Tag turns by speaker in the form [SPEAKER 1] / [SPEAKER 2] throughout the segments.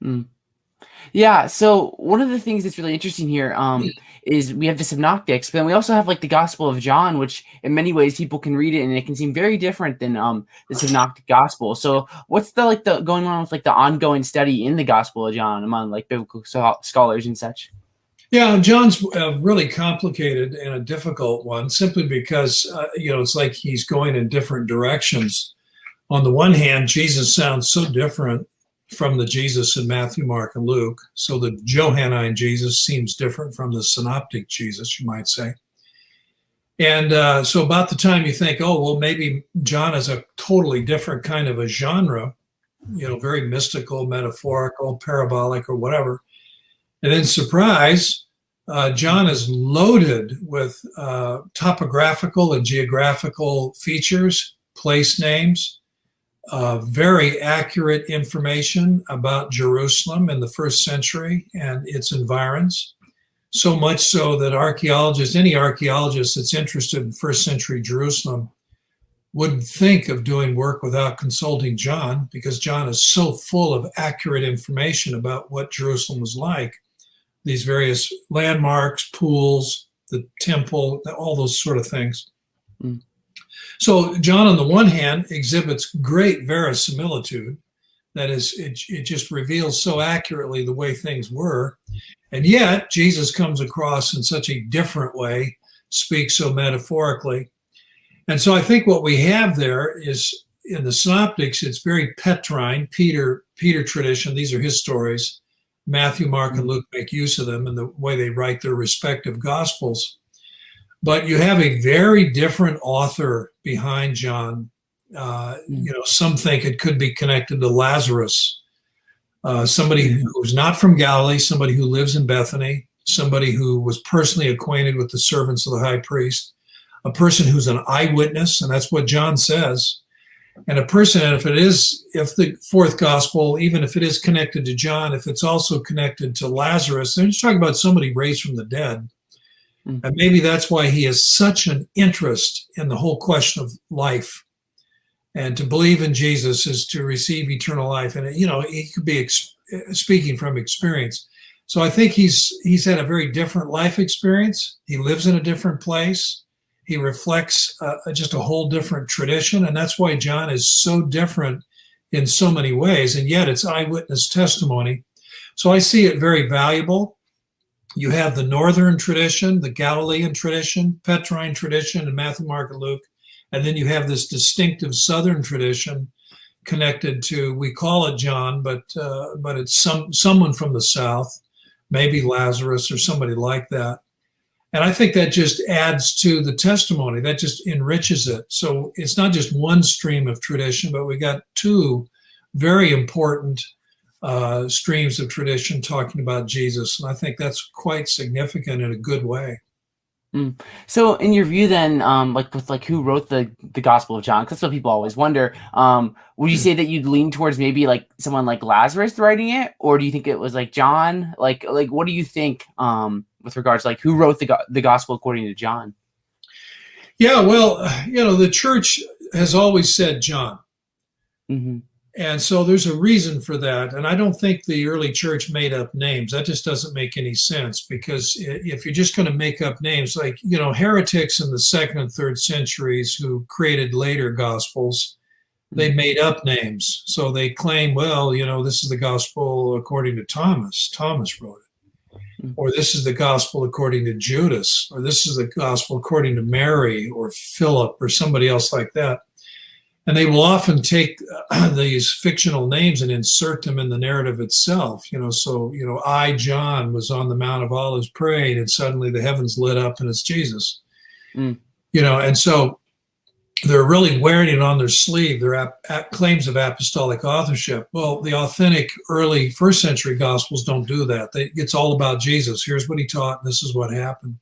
[SPEAKER 1] Mm. Yeah, so one of the things that's really interesting here is we have the Synoptics, but then we also have like the Gospel of John, which in many ways people can read it and it can seem very different than the Synoptic Gospel. So what's the going on with like the ongoing study in the Gospel of John among like biblical scholars and such?
[SPEAKER 2] Yeah, John's really complicated and a difficult one simply because, it's like he's going in different directions. On the one hand, Jesus sounds so different from the Jesus in Matthew, Mark, and Luke. So the Johannine Jesus seems different from the Synoptic Jesus, you might say. And so about the time you think, oh, well, maybe John is a totally different kind of a genre, very mystical, metaphorical, parabolic, or whatever. And then, surprise, John is loaded with topographical and geographical features, place names, very accurate information about Jerusalem in the first century and its environs. So much so that any archaeologist that's interested in first century Jerusalem wouldn't think of doing work without consulting John, because John is so full of accurate information about what Jerusalem was like. These various landmarks, pools, the temple, all those sort of things. Mm. So John, on the one hand, exhibits great verisimilitude. That is, it just reveals so accurately the way things were. And yet, Jesus comes across in such a different way, speaks so metaphorically. And so I think what we have there is, in the Synoptics, it's very Petrine, Peter tradition. These are his stories. Matthew, Mark, and Luke make use of them in the way they write their respective gospels. But you have a very different author behind John. Some think it could be connected to Lazarus, somebody who's not from Galilee, somebody who lives in Bethany, somebody who was personally acquainted with the servants of the high priest, a person who's an eyewitness, and that's what John says. And a person, and if the fourth gospel, even if it is connected to John, if it's also connected to Lazarus, then you're talking about somebody raised from the dead. Mm-hmm. And maybe that's why he has such an interest in the whole question of life. And to believe in Jesus is to receive eternal life. And, he could be speaking from experience. So I think he's had a very different life experience. He lives in a different place. He reflects just a whole different tradition. And that's why John is so different in so many ways. And yet it's eyewitness testimony. So I see it very valuable. You have the northern tradition, the Galilean tradition, Petrine tradition in Matthew, Mark, and Luke. And then you have this distinctive southern tradition connected to, we call it John, but it's someone from the south, maybe Lazarus or somebody like that. And I think that just adds to the testimony. That just enriches it. So it's not just one stream of tradition, but we got two very important streams of tradition talking about Jesus. And I think that's quite significant in a good way.
[SPEAKER 1] Mm. So in your view then, with who wrote the Gospel of John, because that's what people always wonder, would you say that you'd lean towards maybe like someone like Lazarus writing it, or do you think it was like John? Like what do you think with regards to like who wrote the Gospel according to John?
[SPEAKER 2] Yeah, well, the church has always said John.
[SPEAKER 1] Mm-hmm.
[SPEAKER 2] And so there's a reason for that. And I don't think the early church made up names. That just doesn't make any sense, because if you're just going to make up names, like, heretics in the second and third centuries who created later gospels, they made up names. So they claim, well, this is the gospel according to Thomas. Thomas wrote it. Or this is the gospel according to Judas. Or this is the gospel according to Mary or Philip or somebody else like that. And they will often take these fictional names and insert them in the narrative itself. I, John, was on the Mount of Olives praying, and suddenly the heavens lit up and it's Jesus. Mm. And so they're really wearing it on their sleeve, their claims of apostolic authorship. Well, the authentic early first century gospels don't do that. It's all about Jesus. Here's what he taught, and this is what happened.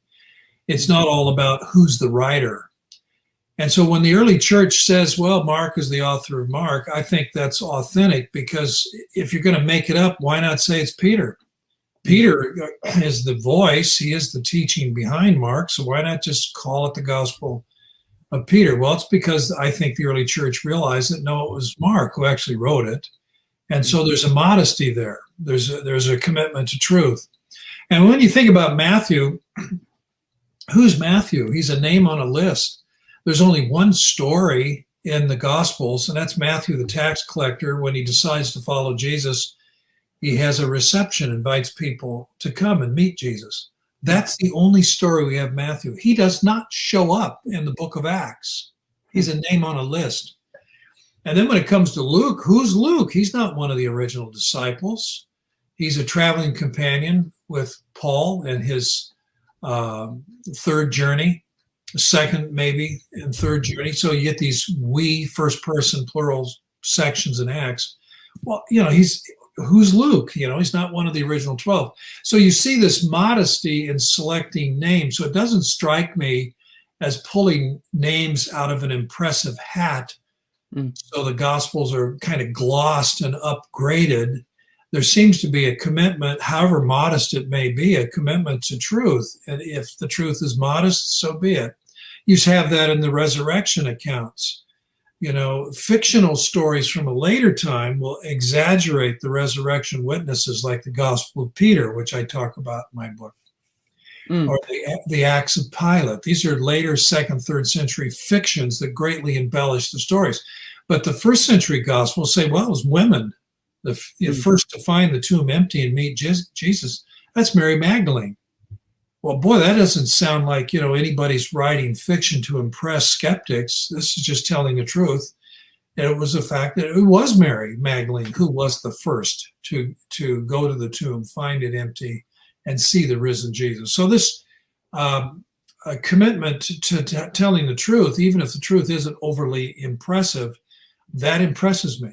[SPEAKER 2] It's not all about who's the writer. And so when the early church says, well, Mark is the author of Mark, I think that's authentic, because if you're going to make it up, why not say it's Peter? Peter is the voice. He is the teaching behind Mark. So why not just call it the Gospel of Peter? Well, it's because I think the early church realized that, no, it was Mark who actually wrote it. And so there's a modesty there. There's a commitment to truth. And when you think about Matthew, who's Matthew? He's a name on a list. There's only one story in the Gospels, and that's Matthew, the tax collector. When he decides to follow Jesus, he has a reception, invites people to come and meet Jesus. That's the only story we have Matthew. He does not show up in the book of Acts. He's a name on a list. And then when it comes to Luke, who's Luke? He's not one of the original disciples. He's a traveling companion with Paul in his third journey, second maybe, and third journey. So you get these we, first person, plural sections in Acts. Well, who's Luke? He's not one of the original 12. So you see this modesty in selecting names. So it doesn't strike me as pulling names out of an impressive hat. So the Gospels are kind of glossed and upgraded. There seems to be a commitment, however modest it may be, a commitment to truth. And if the truth is modest, so be it. You have that in the resurrection accounts. Fictional stories from a later time will exaggerate the resurrection witnesses, like the Gospel of Peter, which I talk about in my book, or the Acts of Pilate. These are later second, third century fictions that greatly embellish the stories. But the first century Gospels say, well, it was women. The first to find the tomb empty and meet Jesus, that's Mary Magdalene. Well, boy, that doesn't sound like, anybody's writing fiction to impress skeptics. This is just telling the truth. And it was the fact that it was Mary Magdalene who was the first to go to the tomb, find it empty, and see the risen Jesus. So this a commitment to telling the truth, even if the truth isn't overly impressive, that impresses me.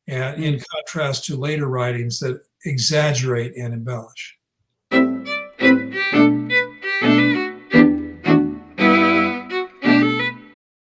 [SPEAKER 2] And in contrast to later writings that exaggerate and embellish.